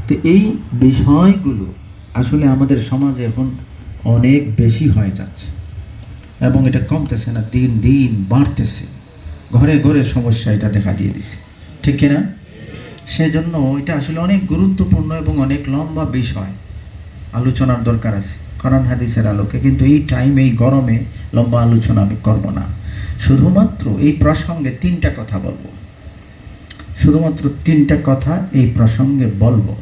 তো এই বিষয়গুলো আসলে আমাদের সমাজে এখন অনেক বেশি হয়ে যাচ্ছে এবং এটা কমতেছে না, দিন দিন বাড়তেছে। ঘরে ঘরে সমস্যা এটা দেখা দিয়ে দিছে, ঠিক কিনা? সেজন্য এটা আসলে অনেক গুরুত্বপূর্ণ এবং অনেক লম্বা বিষয়, আলোচনার দরকার আছে কোরআন হাদিসের আলোকে। কিন্তু এই টাইম, এই গরমে লম্বা আলোচনা আমি করব না। শুধুমাত্র এই প্রসঙ্গে 3টা কথা বলবো, শুধুমাত্র 3টা কথা এই প্রসঙ্গে বলবো।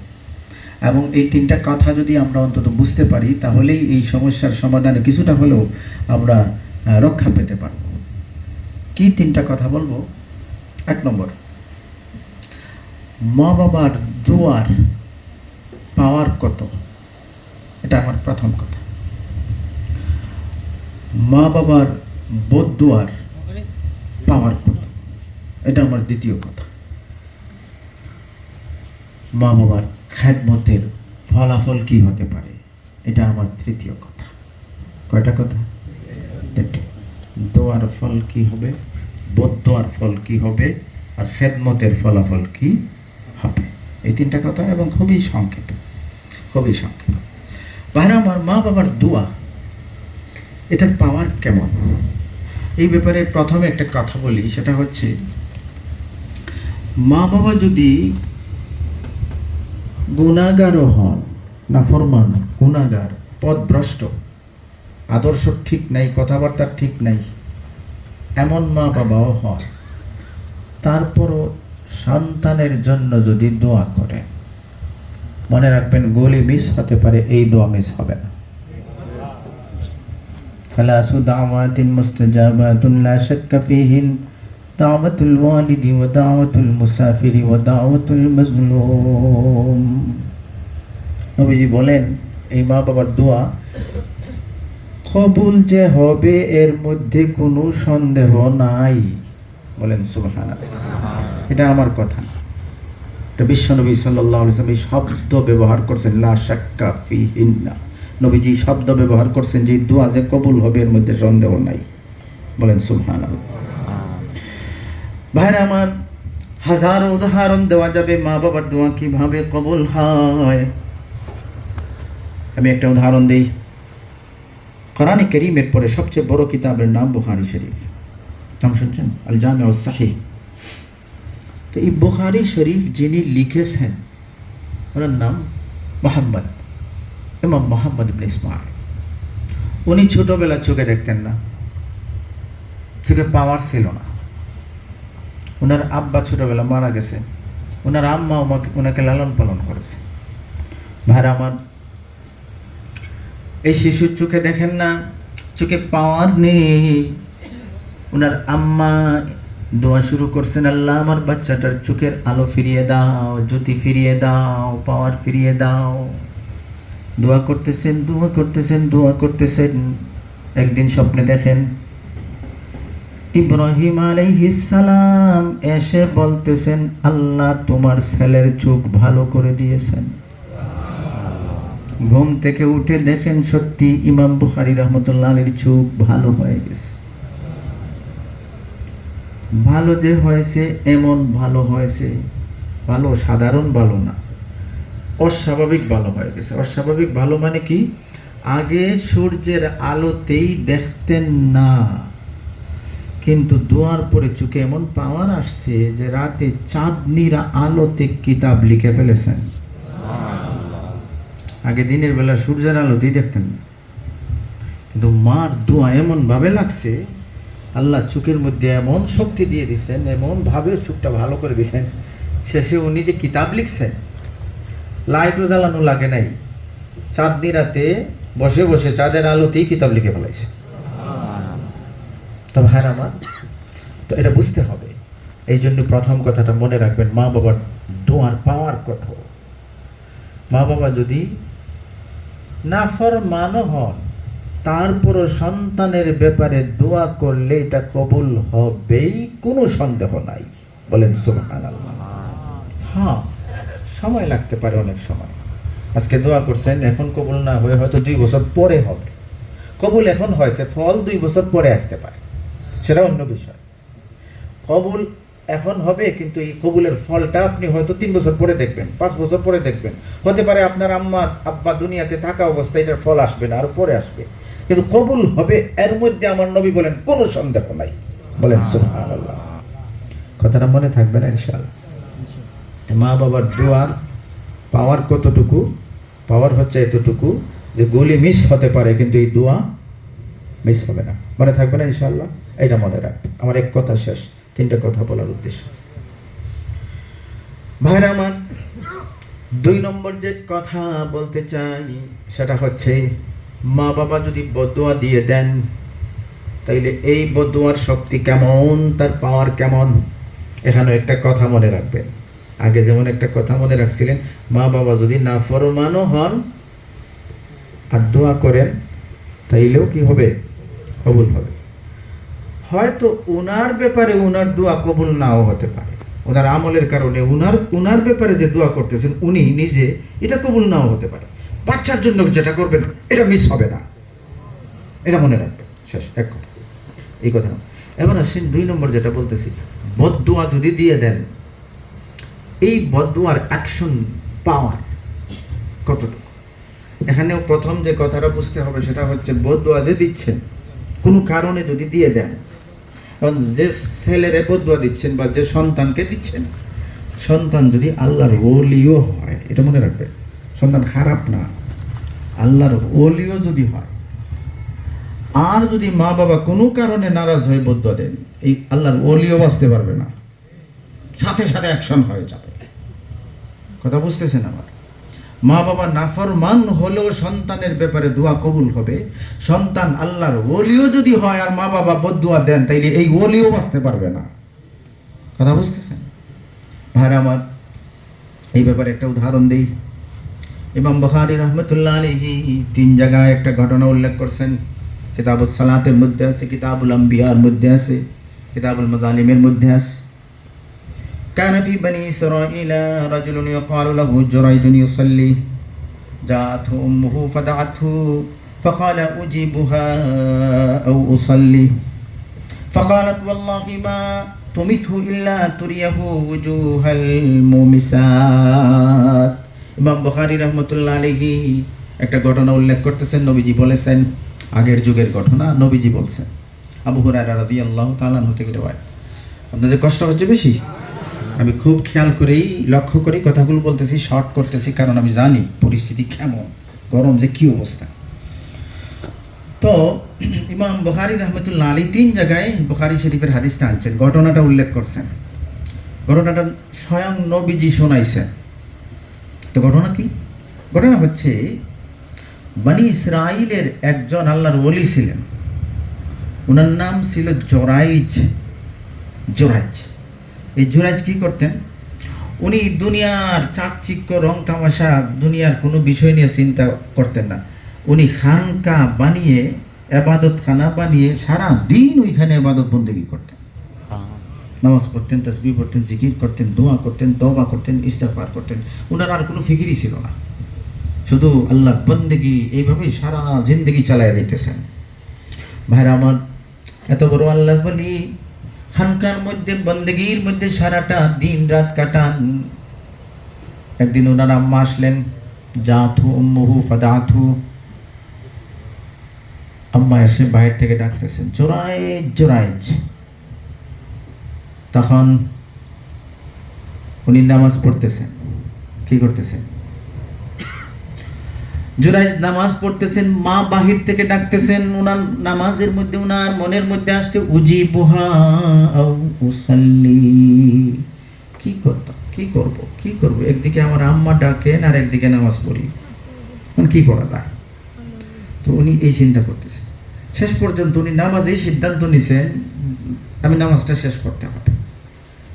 এবং এই 3টা কথা যদি আমরা অন্তত বুঝতে পারি, তাহলেই এই সমস্যার সমাধানে কিছুটা হলেও আমরা রক্ষা পেতে পারব। কি 3টা কথা বলবো? 1 নম্বর, মা বাবার দোয়ার পাওয়ার কত, এটা আমার প্রথম কথা। মা বাবার বদদুয়ার পাওয়ার কত, এটা আমার দ্বিতীয় কথা। মা বাবার খেদমতের ফলাফল কি হতে পারে, এটা আমার তৃতীয় কথা। কয়টা কথা? দোয়ার ফল কি হবে, বদদোয়ার ফল কি হবে, আর খেদমতের ফলাফল কি হবে, এই 3টা কথা, এবং খুবই সংক্ষেপে, খুবই সংক্ষেপে। ভাইরা আমার, মা বাবার দোয়া এটার পাওয়ার কেমন, এই ব্যাপারে প্রথমে একটা কথা বলি। সেটা হচ্ছে, মা বাবা যদি গুনাহগারও হন, নাফরমান, গুনাহগার, পথভ্রষ্ট, আদর্শ ঠিক নাই, কথাবার্তা ঠিক নাই, এমন মা বাবাও হয়, তারপরও সন্তানের জন্য যদি দোয়া করে, মনে রাখবেন গলি মিস হতে পারে, এই দোয়া মিস হবে না। সালাসু দাওয়াতিন মুস্তাজাবাতুন লা শাক্কা ফীহিন দাওয়াতুল ওয়ালিদি ওয়া দাওয়াতুল মুসাফিরি ওয়া দাওয়াতুল মাজলুম। নবীজি বলেন, এই মা বাবার দোয়া কবুল যে হবে এর মধ্যে কোনো সন্দেহ নাই। বলেন সুবহানাল্লাহ। এটা আমার কথা না, এটা বিশ্বনবী সাল্লাল্লাহু আলাইহি ওয়াসাল্লাম এই শব্দ ব্যবহার করছেন, লা শাক্কা ফীহিন। নবীজি শব্দ ব্যবহার করছেন যে দোয়া যে কবুল হবে এর মধ্যে সন্দেহ নাই। বলেন সুবহানাল্লাহ। ভাইরা আমার, হাজারো উদাহরণ দেওয়া যাবে মা বাবার দোয়া কিভাবে কবুল হয়। আমি একটা উদাহরণ দিই। কোরআনে কারীমের পরে সবচেয়ে বড় কিতাবের নাম বুখারী শরীফ, নাম শুনছেন? আল জামিউস সাহিহ। তো এই বুখারী শরীফ যিনি লিখেছেন, ওনার নাম মুহাম্মদ, ইমাম মুহাম্মদ ইবনে ইসমাঈল। উনি ছোটবেলা চোখে দেখতেন না, চোখে পাওয়ার ছিল না। ওনার আব্বা ছোটবেলা মারা গেছে, ওনার আম্মা ওনাকে লালন পালন করেছে। ভাইরা আমার, এই শিশুর চোখে দেখেন না, চোখে পাওয়ার নেই। ওনার আম্মা দোয়া শুরু করছেন, আল্লাহ আমার বাচ্চাটার চোখের আলো ফিরিয়ে দাও, জ্যোতি ফিরিয়ে দাও, পাওয়ার ফিরিয়ে দাও। দোয়া করতেছেন, দোয়া করতেছেন, দোয়া করতেছেন। একদিন স্বপ্নে দেখেন ইব্রাহিম আলাইহিস সালাম এসে বলতেছেন, আল্লাহ তোমার ছেলের চোখ ভালো করে দিয়েছেন। ঘুম থেকে উঠে দেখেন সত্যি ইমাম বুখারী রাহমাতুল্লাহ আলাইহির চোখ ভালো হয়ে গেছে। ভালো যে হয়েছে, এমন ভালো হয়েছে, ভালো সাধারণ ভালো না, অস্বাভাবিক ভালো হয়ে গেছে। অস্বাভাবিক ভালো মানে কি? আগে সূর্যের আলোতেই দেখতেন না, কিন্তু দোয়ার পরে চোখে এমন পাওয়ার আসছে যে রাতে চাঁদনির আলোতে কিতাব লিখে ফেলেছেন। আগে দিনের বেলা সূর্যের আলোতেই দেখতেন না, কিন্তু মার দোয়া এমন ভাবে লাগছে, আল্লাহ চোখের মধ্যে এমন শক্তি দিয়ে দিচ্ছেন, এমন ভাবে চোখটা ভালো করে দিচ্ছেন, শেষে উনি যে কিতাব লিখছেন, লাইটও জ্বালানো লাগে নাই, চাঁদনি রাতে বসে বসে চাঁদের আলোতেই কিতাব লিখে ফেলাইছে। তো ভাইরা আমার, তো এটা বুঝতে হবে। এই জন্য প্রথম কথাটা মনে রাখবেন, মা বাবার দোয়ার পাওয়ার কথা। মা বাবা যদি নাফরমানও হন, তারপরও সন্তানের ব্যাপারে দোয়া করলে এটা কবুল হবেই, কোনো সন্দেহ নাই। বলেন সুবহানাল্লাহ। হ্যাঁ, সময় লাগতে পারে, অনেক সময়। আজকে দোয়া করছেন, এখন কবুল না হয়ে হয়তো 2 বছর পরে হবে। কবুল এখন হয়েছে, ফল 2 বছর পরে আসতে পারে, সেটা অন্য বিষয়। কবুল এখন হবে, কিন্তু এই কবুলের ফলটা আপনি হয়তো 3 বছর পরে দেখবেন, 5 বছর পরে দেখবেন। হতে পারে আপনার আম্মা আব্বা দুনিয়াতে থাকা অবস্থায় এটার ফল আসবে না, আর পরে আসবে, কিন্তু কবুল হবে এর মধ্যে আমার নবী বলেন কোনো সন্দেহ নাই। বলেন সুবহানাল্লাহ। কথাটা মনে থাকবে না ইনশাআল্লাহ। মা বাবার দোয়ার পাওয়ার কতটুকু? পাওয়ার হচ্ছে এতটুকু যে গুলি মিস হতে পারে, কিন্তু এই দোয়া মিস হবে না। মনে থাকবে না ইনশাআল্লাহ? এটা মনে রাখবে। আমার এক কথা শেষ, 3টা কথা বলার উদ্দেশ্য। ভাইরা আমার, 2 নম্বর যে কথা বলতে চাই সেটা হচ্ছে, মা বাবা যদি বদদোয়া দিয়ে দেন তাইলে এই বদদোয়ার শক্তি কেমন, তার পাওয়ার কেমন। এখানে একটা কথা মনে রাখবেন। আগে যেমন একটা কথা মনে রাখছিলেন, মা বাবা যদি নাফরমানও হন আর দোয়া করেন তাইলেও কি হবে? কবুল হবে। হয়তো উনার ব্যাপারে উনার দোয়া কবুল নাও হতে পারে, ওনার আমলের কারণে উনার ব্যাপারে যে দোয়া করতেছেন উনি নিজে, এটা কবুল নাও হতে পারে। বাচ্চার জন্য যেটা করবেন এটা মিস হবে না, এটা মনে রাখবেন। শেষ, এক কথা, এই কথা। এবার আসেন 2 নম্বর যেটা বলতেছি, বদদোয়া যদি দিয়ে দেন, এই বদদোয়ার অ্যাকশন পাওয়ার কতটুকু। এখানেও প্রথম যে কথাটা বুঝতে হবে সেটা হচ্ছে, বদদোয়া যে দিচ্ছেন কোনো কারণে যদি দিয়ে দেন, এবং যে ছেলেরে বদদোয়া দিচ্ছেন বা যে সন্তানকে দিচ্ছেন, সন্তান যদি আল্লাহর ওলিও হয়, এটা মনে রাখবেন, সন্তান খারাপ না, আল্লাহর ওলিও যদি হয়, আর যদি মা বাবা কোনো কারণে নারাজ হয়ে বদদোয়া দেন, এই আল্লাহর ওলিও বাঁচতে পারবে না, সাথে সাথে অ্যাকশন হয়ে যাবে। কথা বুঝতেছেন আমার? মা বাবা নাফরমান হলেও সন্তানের ব্যাপারে দোয়া কবুল হবে। সন্তান আল্লাহর ওলিও যদি হয় আর মা বাবা বদদোয়া দেন, তাইলে এই ওলিও বাঁচতে পারবে না। কথা বুঝতেছেন ভাইরা আমার? এই ব্যাপারে একটা উদাহরণ দেই। ইমাম বুখারী রাহমাতুল্লাহ আলাইহি 3 জায়গায় একটা ঘটনা উল্লেখ করছেন। কিতাবুস সালাতের মধ্যে আছে, কিতাবুল আম্বিয়ার মধ্যে আছে, কিতাবুল মাজালিমের মধ্যে আছে। كان في بني إسرائيل رجل يقال له جريج يصلي، جاءته أمه فدعته فقال أجيبها أو أصلي، فقالت والله ما تمته إلا تريه وجوه المومسات। ইমাম বুখারী রাহমাতুল্লাহ আলাইহি একটা ঘটনা উল্লেখ করতেছেন, নবীজি বলেছেন, আগের যুগের ঘটনা, নবীজি বলছেন। আবু হুরায়রা রাদিয়াল্লাহু তাআলা আনহু থেকে রিওয়ায়াত। আপনাদের কষ্ট হচ্ছে বেশি? আমি খুব খেয়াল করেই লক্ষ্য করি কথাগুলো বলতেছি, শর্ট করতেছি, কারণ আমি জানি পরিস্থিতি কেমন, গরম যে কি অবস্থা। তো ইমাম বুখারী রাহমাতুল্লাহ আলাইহি 3 জায়গায় বুখারী শরীফের হাদিসটা আনছেন, ঘটনাটা উল্লেখ করছেন। ঘটনাটা স্বয়ং নবীজি শোনাইছেন। তো ঘটনা কি? ঘটনা হচ্ছে, বনি ইসরাইলের একজন আল্লাহর ওলি ছিলেন, ওনার নাম ছিল জোরাইজ। এই জোরাইজ কি করতেন? উনি দুনিয়ার চাকচিক্য, রং তামাশা, দুনিয়ার কোনো বিষয় নিয়ে চিন্তা করতেন না। উনি খানকা বানিয়ে, এবাদতখানা বানিয়ে সারা দিন ওইখানে এবাদত বন্দেগী করতেন, নামাজ পড়তেন, তাসবিহ পড়তেন, জিকির করতেন, দোয়া করতেন, তওবা করতেন, ইস্তিগফার করতেন। ওনার আর কোনো ফিকিরই ছিল না, শুধু আল্লাহর বন্দেগী, এইভাবেই সারা জিন্দেগি চালায় যাইতেছেন। ভাইরা আমার, এত বড় আল্লাহর বলি খানকার মধ্যে বন্দেগীর মধ্যে সারাটা দিন রাত কাটান। একদিন ওনার আম্মা আসলেন, জাথু উম্মুহু ফাদাথু। আম্মা এসে বাইরে থেকে ডাকতেছেন, জোরাইজ জোরাইজ। তখন উনি নামাজ পড়তেছেন। কি করতেছেন? জোরাইজ নামাজ পড়তেছেন, মা বাহির থেকে ডাকতেছেন। ওনার নামাজের মধ্যে ওনার মনের মধ্যে আসছে, উজিবুহা আও উসাল্লি। কি করব? একদিকে আমার আম্মা ডাকেন আর একদিকে নামাজ পড়ি, কি করা যায়? তো উনি এই চিন্তা করতেছেন। শেষ পর্যন্ত উনি নামাজেই সিদ্ধান্ত নিছেন, আমি নামাজটা শেষ করতে হবে।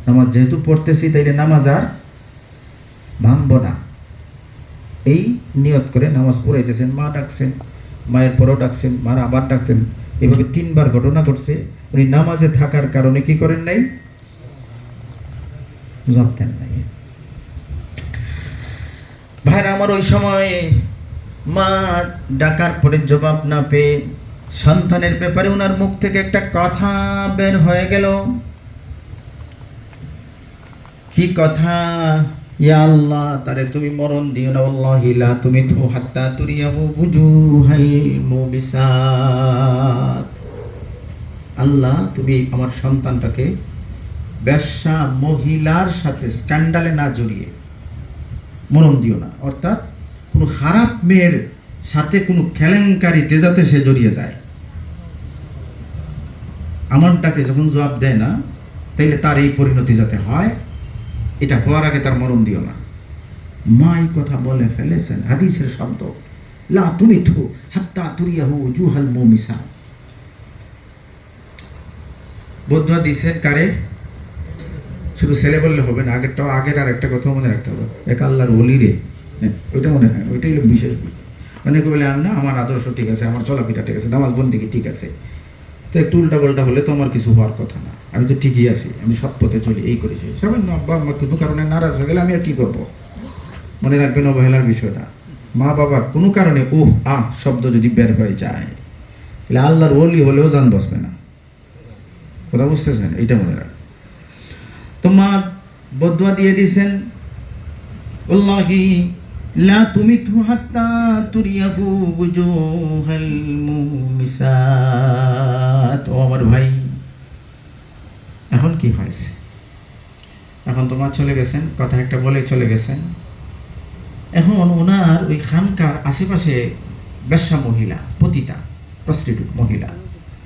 নামাজ যেহেতু পড়তেছি, তাইলে নামাজ আর ভাঙব না, এই নিয়ত করে নামাজ পড়াইতেছেন। মা ডাকছেন, মায়ের পরেও ডাকছেন, মার আবার ডাকছেন, এভাবে 3 বার ঘটনা ঘটছে। উনি নামাজে থাকার কারণে কি করেন নাই? জবাব দেন নাই। ভাইরা আমার, ওই সময় মা ডাকার পরে জবাব না পেয়ে সন্তানের ব্যাপারে ওনার মুখ থেকে একটা কথা বের হয়ে গেল। কি কথা, ইয়া আল্লাহ তারে তুমি মরণ দিও না, আল্লাহি লা তুমি তো হাত্তা তুরিয়াহু বুজুহাল মুবিসাত, আল্লাহ তুমি আমার সন্তানটাকে বেশ্যা মহিলার সাথে স্ক্যান্ডালে না জড়িয়ে মরণ দিও না, অর্থাৎ কোনো খারাপ মেয়ের সাথে কোনো কেলেঙ্কারিতে যাতে সে জড়িয়ে যায়। আমারটাকে যখন জবাব দেয় না, তাইলে তার এই পরিণতি যাতে হয়, এটা হওয়ার আগে তার মরণ দিও না। মা এই কথা বলে ফেলেছেন, হাদিসের শব্দ, লা তুমিথু হাত্তা তুরিয়াহু জুহাল মুমিসা। বদুয়া দিছে কারে? শুধু ছেলে বললে হবে না, আগেরটাও, আগের আর একটা কথা মনে রাখতে হবে, এক আল্লাহর ওলি রে, ওইটা মনে হয়, ওইটাই বিশেষ। অনেকে বলে আমি না, আমার আদর্শ ঠিক আছে, আমার চলাফেরা ঠিক আছে, নামাজ বন্দিগি ঠিক আছে, তো একটু উল্টা পাল্টা হলে তো আমার কিছু হওয়ার কথা না, আমি তো ঠিকই আছি, আমি সৎ পথে চলি, এই করেছি। সামান্য আব্বা আম্মা কোনো কারণে নারাজ হয়ে গেলে আমি আর কি করবো? মনে রাখবেন অবহেলার বিষয়টা। মা বাবার কোনো কারণে ওহ আহ শব্দ যদি বের হয়ে যায়, তাহলে আল্লাহর ওলি হলেও জান বসবে না। কথা বুঝতেছেন? এইটা মনে রাখ। তো মা বদুয়া দিয়ে দিয়েছেন, ওয়াল্লাহি লা তুমিতহু হাত্তা তুরিয়াহু বুজুহাল মুমিসাত। ও আমার ভাই, এখন কি হয়েছে? এখন তোমার চলে গেছেন, কথা একটা বলে চলে গেছেন। এখন ওনার ওই খানকার আশেপাশে বেশ্যা মহিলা, পতিতা, প্রস্টিটিউট মহিলা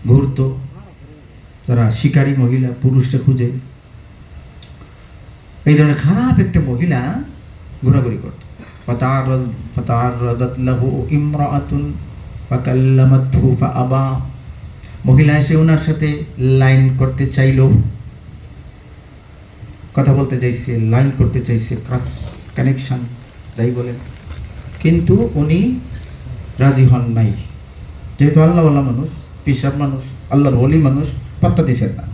ঘুরতো, যারা শিকারী মহিলা, পুরুষকে খুঁজে, এই ধরনের খারাপ একটা মহিলা ঘোরাঘুরি করত। ফাতাআররাদাত লাহু ইমরাআতুন ফাকাল্লামাতহু ফাআবা। মহিলা এসে ওনার সাথে লাইন করতে চাইল, কথা বলতে চাইছে, লাইন করতে চাইছে, ক্রস কানেকশন তাই বলেন, কিন্তু উনি রাজি হন নাই। যেহেতু আল্লাহওয়ালা মানুষ, পিসাব মানুষ, আল্লাহর ওলি মানুষ, পাত্তা দিছেন না।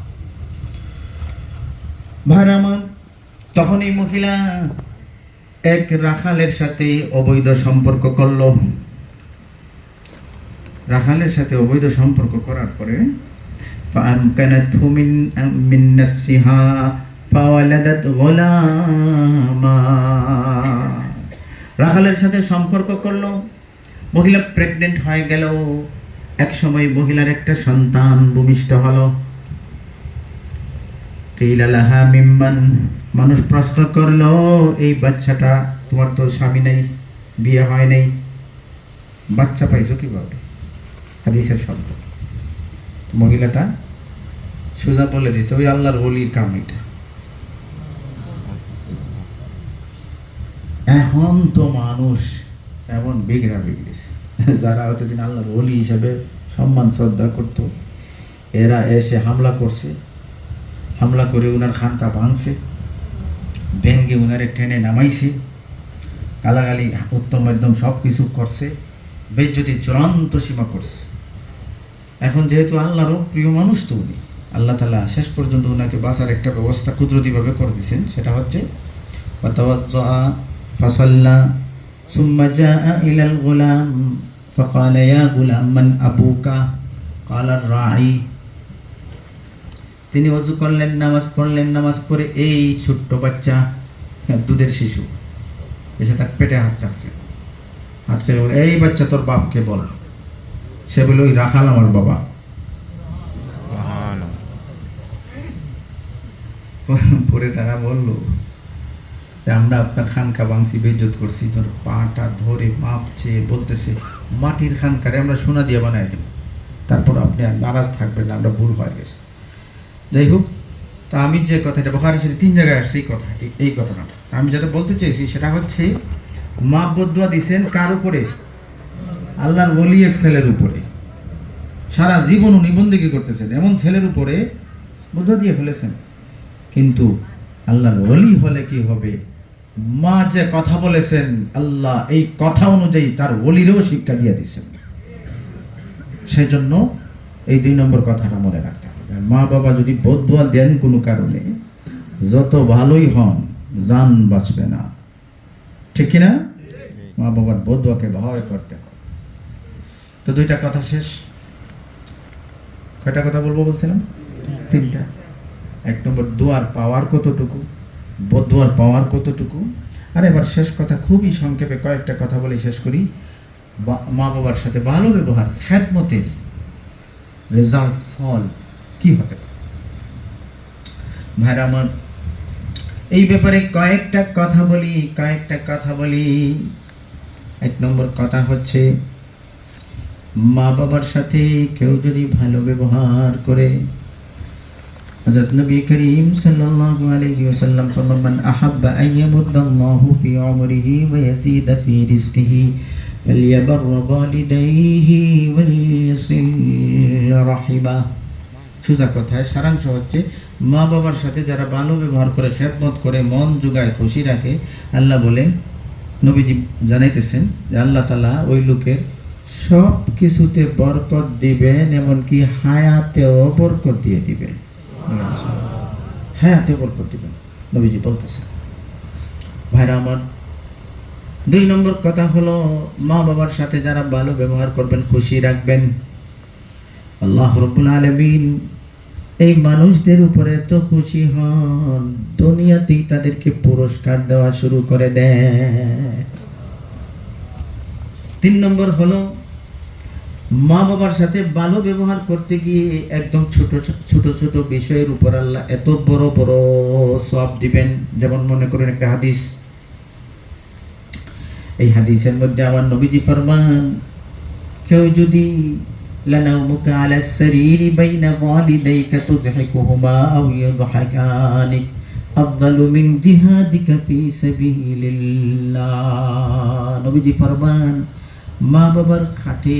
ভাইরা আমার, তখন এই মহিলা এক রাখালের সাথে অবৈধ সম্পর্ক করল। রাখালের সাথে অবৈধ সম্পর্ক করার পরে ফাআমকানাতহু মিন নাফসিহা ফাওয়ালাদাত গুলামা। রাখালের সাথে সম্পর্ক করলো, মহিলা প্রেগনেন্ট হয়ে গেল। এক সময় মহিলার একটা সন্তান ভূমিষ্ঠ হলো। কিলা লাহা মিম্মান, মানুষ প্রশ্ন করলো, এই বাচ্চাটা, তোমার তো স্বামী নাই, বিয়ে হয় নাই, বাচ্চা পাইছো কিভাবে? হাদিসের শব্দ। মহিলাটা সোজা বলে দিছে, ওই আল্লাহর ওলির কাম এটা। এখন তো মানুষ এমন বিগড়া বিগড়েছে, যারা এতদিন আল্লাহর ওলি হিসাবে সম্মান শ্রদ্ধা করত, এরা এসে হামলা করছে, হামলা করে উনার খানকা ভাঙছে, ভেঙ্গে উনারে টেনে নামাইছে, গালাগালি উত্তম একদম সব কিছু করছে, বেজ্জতি চূড়ান্ত সীমা করছে। এখন যেহেতু আল্লাহরও প্রিয় মানুষ তো উনি, আল্লাহ তাআলা শেষ পর্যন্ত ওনাকে বাঁচার একটা ব্যবস্থা কুদরতিভাবে করে দিয়েছেন। সেটা হচ্ছে ফাতাওয়াজ্জা ফাসাল্লা সুম্মা জাআ ইলাল গুলাম ফাকালা ইয়া গুলাম মান আবুকা ক্বালা আর-রাঈ। তিনি ওযু করলেন, নামাজ পড়লেন, নামাজ পড়ে এই ছোট্ট বাচ্চা, দুধের শিশু এসে তার পেটে হাত চাচ্ছে, হাত চেয়ে বলে, এই বাচ্চা তোর বাপকে বল। সে বলে, ওই রাখাল আমার বাবা। পরে তারা বলল, আমরা আপনার খানকা ভাঙছি, বেইজ্জত করছি, তোর পাটা ধরে মাপ চেয়ে বলতেছে, মাটির খানকারে আমরা সোনা দিয়ে বানাই দেব, তারপর আপনি আর নারাজ থাকবেন না, আমরা ভুল হয়ে গেছে। যাই হোক, তা আমি যে কথাটা বুখারী শরীফে 3 জায়গায় আসছে এই কথা, এই ঘটনাটা আমি যেটা বলতে চাইছি সেটা হচ্ছে, মা বদুয়া দিছেন কার উপরে? আল্লাহর ওলি এক ছেলের উপরে। সারা জীবন উনি বন্দেগী করতেছেন, এমন ছেলের উপরে বদুয়া দিয়ে ফেলেছেন। কিন্তু আল্লাহর ওলি হলে কি হবে? মা যে কথা বলেছেন, আল্লাহ এই কথা অনুযায়ী তার ওলিরও শিক্ষা দিয়ে দিয়েছেন। সেজন্য এই 2 নম্বর কথাটা মনে রাখতে হবে। মা বাবা যদি বদুয়া দেন কোনো কারণে, যত ভালোই হন, জান বাঁচবে না, ঠিক কিনা? মা বাবার বদুয়াকে ভয় করতে হবে। তো 2টা কথা শেষ। কয়টা কথা বলবো বলছিলাম? 3টা। 1 নম্বর, দোয়ার পাওয়ার কতটুকু, বদুয়ার পাওয়ার কতটুকু। আর এবার শেষ কথা, খুবই সংক্ষেপে কয়েকটা কথা বলে শেষ করি। মা বাবার সাথে ভালো ব্যবহার, খেদমতের রেজাল্ট, ফল কি হতে পারে? ভাইরা আমার, এই ব্যাপারে কয়েকটা কথা বলি। 1 নম্বর কথা হচ্ছে, মা বাবার সাথে কেউ যদি ভালো ব্যবহার করে, হযরত নবী করিম সাল্লাল্লাহু আলাইহি ওয়াসাল্লাম ফরমান, মান আহাব্বা আন ইয়ামুদ্দাল্লাহু ফি উমরিহি ওয়া ইয়াজিদা ফি রিজকিহি ফালইয়াবার ওয়ালিদাইহি ওয়ালিয়াসিল রাহিমা। সোজা কথায় সারাংশ হচ্ছে, মা বাবার সাথে যারা ভালো ব্যবহার করে, খেদমত করে, মন জোগায়, খুশি রাখে, আল্লাহ বলেন, নবীজি জানাইতেছেন যে আল্লাহ তাআলা ওই লোকের সব কিছুতে বরকত দিবেন, এমনকি হায়াতেও বরকত দিয়ে দিবেন। হায়াতেও বরকত দিবেন, নবীজি বলতেছেন। ভাইরা আমার, 2 নম্বর কথা হলো, মা বাবার সাথে যারা ভালো ব্যবহার করবেন, খুশি রাখবেন, আল্লাহ রাব্বুল আলামিন এই মানুষদের উপরে তো খুশি হন, দুনিয়াতেই তাদেরকে পুরস্কার দেওয়া শুরু করে দেয়। 3 নম্বর হলো, মা বাবার সাথে ভালো ব্যবহার করতে গিয়ে একদম ছোট ছোট বিষয়ের উপর আল্লাহ এত বড় বড় সওয়াব দিবেন। যেমন মনে করেন একটা হাদিস, এই হাদিসের মধ্যে আমার নবীজি ফরমান, কেউ যদি লানাউমুকা আলা সারিরি বাইনা ওয়ালিদাইকা তুযহিকুহুমা আও ইযহাকানিক আফদালু মিন জিহাদিকা ফি সাবিলিল্লাহ। নবীজি ফরমান, মা বাবার খাটে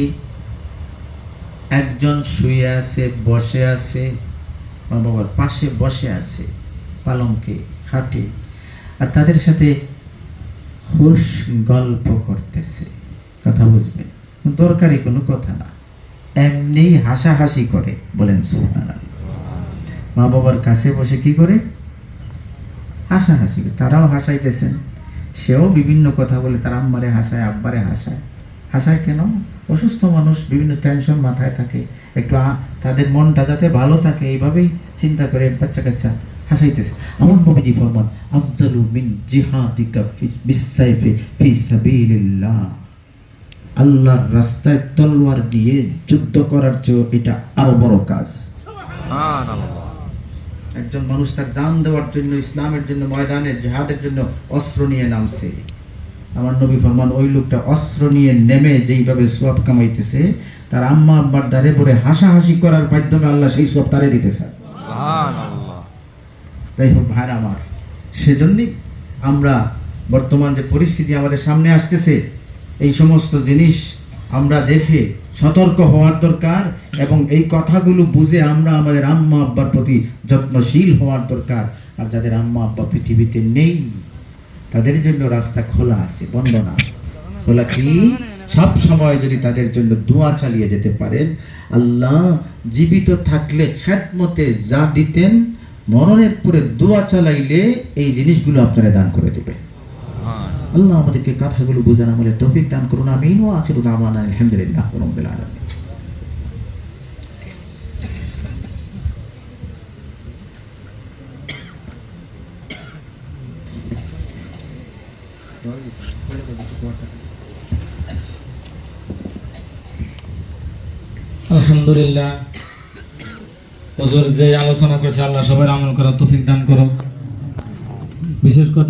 একজন শুয়ে আছে, বসে আছে, মা বাবার পাশে বসে আছে পালঙ্কে, খাটে, আর তাদের সাথে খুশ গল্প করতেছে, কথা বুঝবেন, দরকারি কোনো কথা না, এমনি হাসাহাসি করে, বলেন সুবহানাল্লাহ। মা বাবার কাছে বসে কি করে? হাসাহাসি করে, তারাও হাসাইতেছেন, সেও বিভিন্ন কথা বলে, তার আম্মারে হাসায়, আব্বারে হাসায়। হাসায় কেন? অসুস্থ মানুষ, বিভিন্ন টেনশন মাথায় থাকে, একটু তাদের মনটা যাতে ভালো থাকে, এইভাবেই চিন্তা করে বাচ্চা কাচ্চা হাসাইতেছে। আমার নবীজি ফরমান, আফদালু মিন জিহাদিকা বিসাইফি ফি সাবিলিল্লাহ, আল্লাহর রাস্তায় তলোয়ার দিয়ে যুদ্ধ করার চেয়ে এটা আরো বড় কাজ। একজন মানুষ তার জান দেওয়ার জন্য, ইসলামের জন্য ময়দানে জিহাদের জন্য অস্ত্র নিয়ে নামছে, আমার নবী ফরমান, ওই লোকটা অস্ত্র নিয়ে নেমে যেইভাবে সওয়াব কামাইতেছে, তার আম্মা আব্বার দ্বারে পরে হাসাহাসি করার মাধ্যমে আল্লাহ সেই সওয়াব তারে দিতেছে। সুবহানাল্লাহ। তাই হোক ভাইরা আমার, সেজন্যই আমরা বর্তমান যে পরিস্থিতি আমাদের সামনে আসতেছে, এই সমস্ত জিনিস আমরা দেখে সতর্ক হওয়ার দরকার, এবং এই কথাগুলো বুঝে আমরা আমাদের আম্মা আব্বার প্রতি যত্নশীল হওয়ার দরকার। আর যাদের আম্মা আব্বা পৃথিবীতে নেই, তাদের জন্য রাস্তা খোলা আছে, বন্ধ না। খোলা কি? সব সময় যদি তাদের জন্য দোয়া চালিয়ে যেতে পারেন, আল্লাহ জীবিত থাকলে খেদমতে যা দিতেন, মরণের পরে দোয়া চালাইলে এই জিনিসগুলো আপনারা দান করে দেবে। আল্লাহ আমাদেরকে কথাগুলো বোঝান, আমাদের তৌফিক দান করুন। আমিন। ওয়া আখিরু দাওয়ানা আলহামদুলিল্লাহি রাব্বিল আলামিন। আলহামদুলিল্লাহ, হুজুর যে আলোচনা করেছে, আল্লাহ সবাই আমল করার তৌফিক দান করো। বিশেষ করে